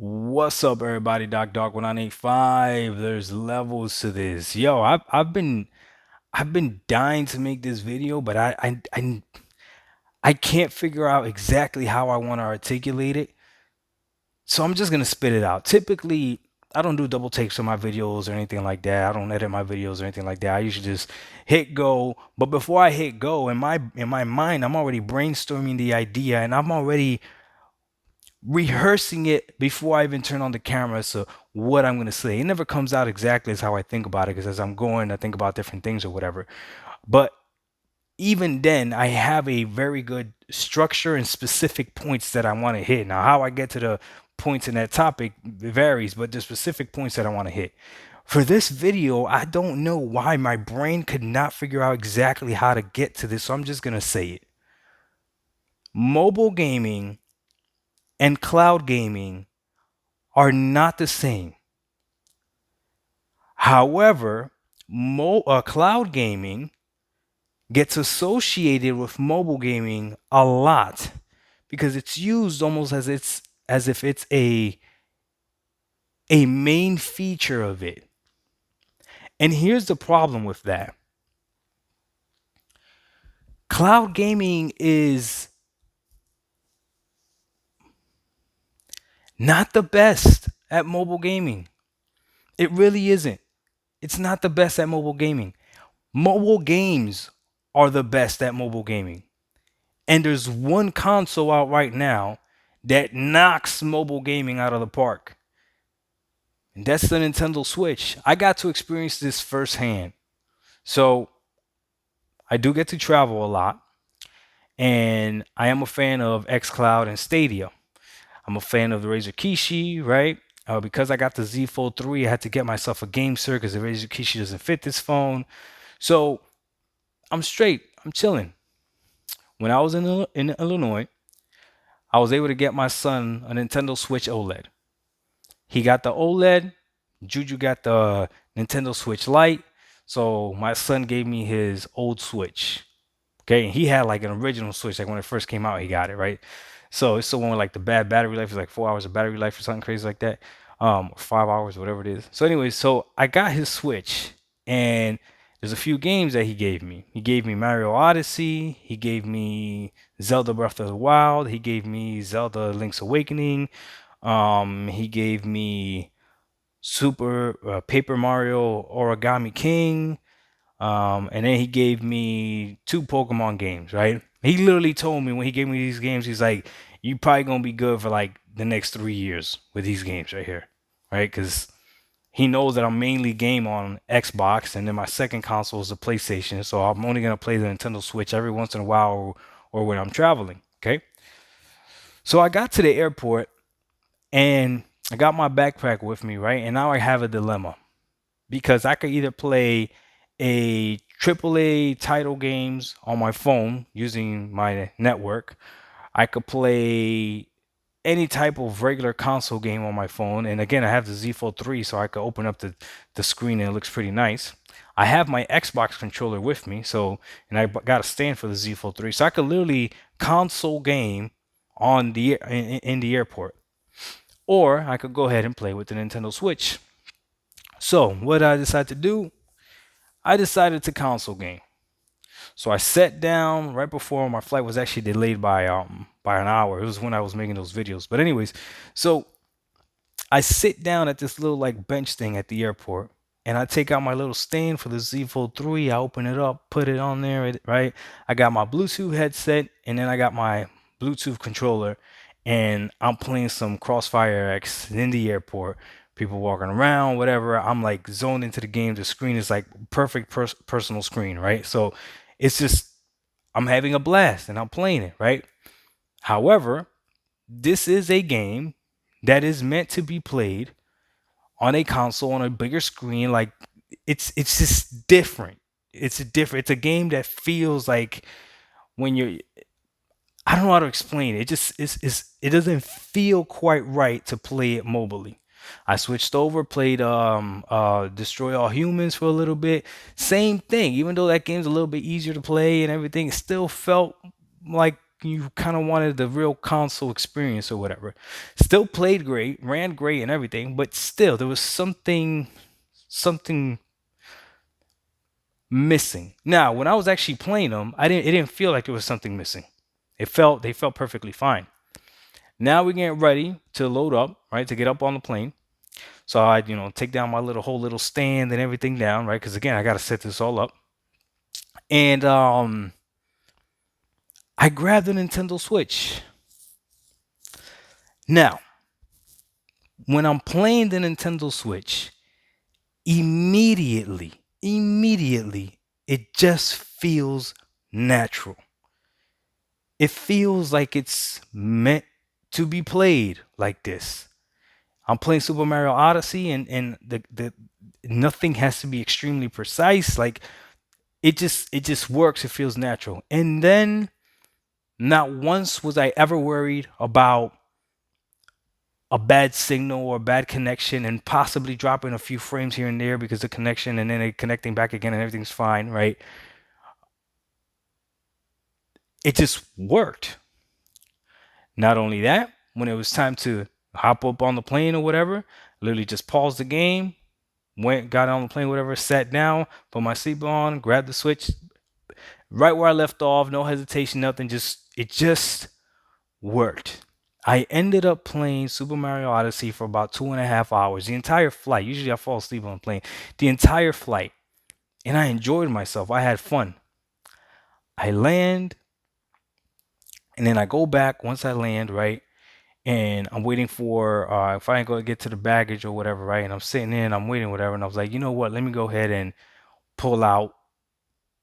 What's up, everybody? Doc 1985. There's levels to this. Yo, I've been dying to make this video, but I can't figure out exactly how I want to articulate it. So I'm just gonna spit it out. Typically, I don't do double takes on my videos or anything like that. I don't edit my videos or anything like that. I usually just hit go. But before I hit go, in my mind, I'm already brainstorming the idea and I'm already rehearsing it before I even turn on the camera. So what I'm gonna say, it never comes out exactly as how I think about it, because as I'm going, I think about different things or whatever. But even then, I have a very good structure and specific points that I want to hit. Now, how I get to the points in that topic varies, but the specific points that I want to hit. For this video, I don't know why my brain could not figure out exactly how to get to this, so I'm just gonna say it. Mobile gaming and cloud gaming are not the same. However, cloud gaming gets associated with mobile gaming a lot because it's used almost as if it's a main feature of it. And here's the problem with that. Cloud gaming is not the best at mobile gaming. It really isn't. It's not the best at mobile gaming. Mobile games are the best at mobile gaming. And there's one console out right now that knocks mobile gaming out of the park. And that's the Nintendo Switch. I got to experience this firsthand. So I do get to travel a lot. And I am a fan of xCloud and Stadia. I'm a fan of the Razer Kishi, right? Because I got the Z Fold 3, I had to get myself a GameSir because the Razer Kishi doesn't fit this phone. So I'm straight. I'm chilling. When I was in Illinois, I was able to get my son a Nintendo Switch OLED. He got the OLED. Juju got the Nintendo Switch Lite. So my son gave me his old Switch. Okay, and he had like an original Switch, like when it first came out, he got it, right? So it's the one with like the bad battery life, is like 4 hours of battery life or something crazy like that. 5 hours, whatever it is. So anyways, so I got his Switch, and there's a few games that he gave me. He gave me Mario Odyssey, he gave me Zelda Breath of the Wild, he gave me Zelda Link's Awakening, he gave me Super Paper Mario Origami King, and then he gave me two Pokemon games, right? He literally told me when he gave me these games, he's like, "You probably gonna be good for like the next 3 years with these games right here, right?" Because he knows that I'm mainly game on Xbox, and then my second console is the PlayStation, so I'm only gonna play the Nintendo Switch every once in a while, or when I'm traveling. Okay, so I got to the airport and I got my backpack with me, right? And now I have a dilemma because I could either play a AAA title games on my phone using my network. I could play any type of regular console game on my phone. And again, I have the Z Fold 3, so I could open up the screen and it looks pretty nice. I have my Xbox controller with me, so and I got a stand for the Z Fold 3, so I could literally console game on in the airport, or I could go ahead and play with the Nintendo Switch. So what I decided to do, I decided to console game. So I sat down right before my flight was actually delayed by an hour. It was when I was making those videos. But anyways, so I sit down at this little like bench thing at the airport, and I take out my little stand for the Z Fold 3. I open it up, put it on there, right? I got my Bluetooth headset, and then I got my Bluetooth controller, and I'm playing some Crossfire X in the airport. People walking around, whatever. I'm like zoned into the game. The screen is like perfect personal screen, right? So it's just I'm having a blast and I'm playing it, right? However, this is a game that is meant to be played on a console on a bigger screen. Like it's just different. It's a game that feels like when you're, I don't know how to explain it. It just it doesn't feel quite right to play it mobily. I switched over, played Destroy All Humans for a little bit. Same thing. Even though that game's a little bit easier to play and everything, it still felt like you kind of wanted the real console experience or whatever. Still played great, ran great and everything, but still there was something missing. Now, when I was actually playing them, it didn't feel like there was something missing. They felt perfectly fine. Now we're getting ready to load up, right, to get up on the plane. So I, take down my whole little stand and everything down, right? Because again, I got to set this all up. And I grabbed the Nintendo Switch. Now, when I'm playing the Nintendo Switch, immediately, it just feels natural. It feels like it's meant to be played like this. I'm playing Super Mario Odyssey, and the nothing has to be extremely precise. Like it just works. It feels natural. And then not once was I ever worried about a bad signal or a bad connection and possibly dropping a few frames here and there because of connection, and then it connecting back again and everything's fine, right? It just worked. Not only that, when it was time to hop up on the plane or whatever, literally just paused the game, got on the plane, whatever, sat down, put my seatbelt on, grabbed the Switch, right where I left off, no hesitation, nothing. It just worked. I ended up playing Super Mario Odyssey for about 2.5 hours, the entire flight. Usually I fall asleep on the plane. The entire flight. And I enjoyed myself. I had fun. I land, and then I go back once I land, right? And I'm waiting for if I go get to the baggage or whatever, right? And I'm sitting in, I'm waiting, whatever. And I was like, you know what? Let me go ahead and pull out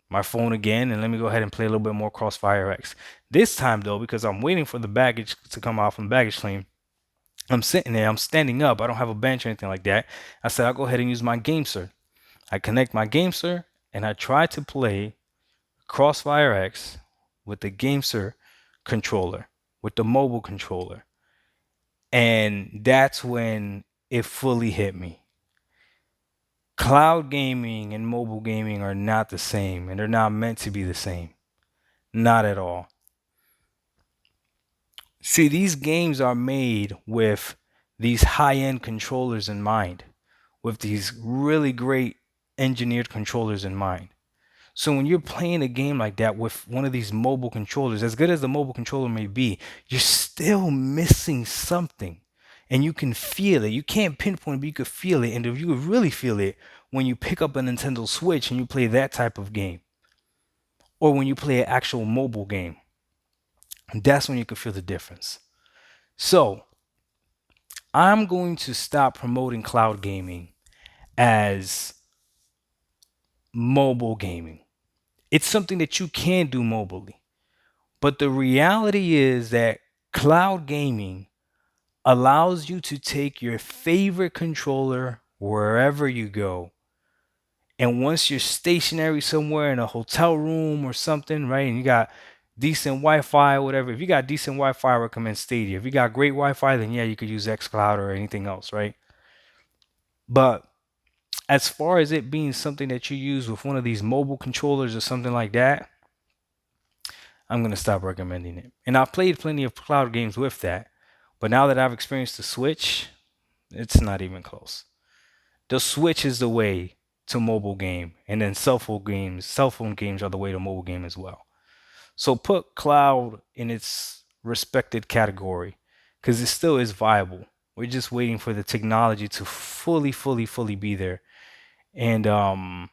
my phone again, and let me go ahead and play a little bit more Crossfire X. This time though, because I'm waiting for the baggage to come out from the baggage claim, I'm sitting there, I'm standing up, I don't have a bench or anything like that. I said I'll go ahead and use my GameSir. I connect my GameSir and I try to play Crossfire X with the GameSir controller, with the mobile controller. And that's when it fully hit me. Cloud gaming and mobile gaming are not the same, and they're not meant to be the same. Not at all. See, these games are made with these high-end controllers in mind, with these really great engineered controllers in mind. So when you're playing a game like that with one of these mobile controllers, as good as the mobile controller may be, you're still missing something. And you can feel it. You can't pinpoint it, but you could feel it. And if you could really feel it when you pick up a Nintendo Switch and you play that type of game, or when you play an actual mobile game, that's when you can feel the difference. So I'm going to stop promoting cloud gaming as mobile gaming. It's something that you can do mobilely. But the reality is that cloud gaming allows you to take your favorite controller wherever you go. And once you're stationary somewhere in a hotel room or something, right, and you got decent Wi-Fi or whatever, if you got decent Wi-Fi, I recommend Stadia. If you got great Wi-Fi, then yeah, you could use xCloud or anything else, right? But as far as it being something that you use with one of these mobile controllers or something like that, I'm going to stop recommending it. And I've played plenty of cloud games with that. But now that I've experienced the Switch, it's not even close. The Switch is the way to mobile game, and then cell phone games are the way to mobile game as well. So put cloud in its respected category because it still is viable. We're just waiting for the technology to fully be there. And I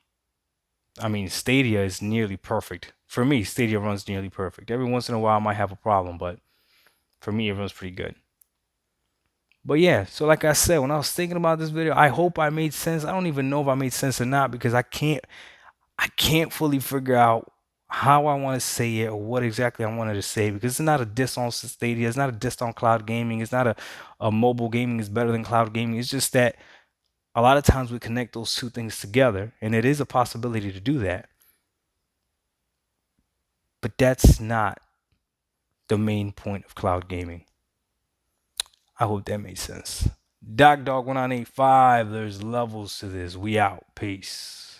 mean, Stadia is nearly perfect. For me, Stadia runs nearly perfect. Every once in a while, I might have a problem, but for me, it runs pretty good. But yeah, so like I said, when I was thinking about this video, I hope I made sense. I don't even know if I made sense or not because I can't fully figure out how I want to say it or what exactly I wanted to say because it's not a diss on Stadia, it's not a diss on cloud gaming, it's not a mobile gaming is better than cloud gaming. It's just that a lot of times we connect those two things together, and it is a possibility to do that. But that's not the main point of cloud gaming. I hope that made sense. Doc Dog 1985, there's levels to this. We out. Peace.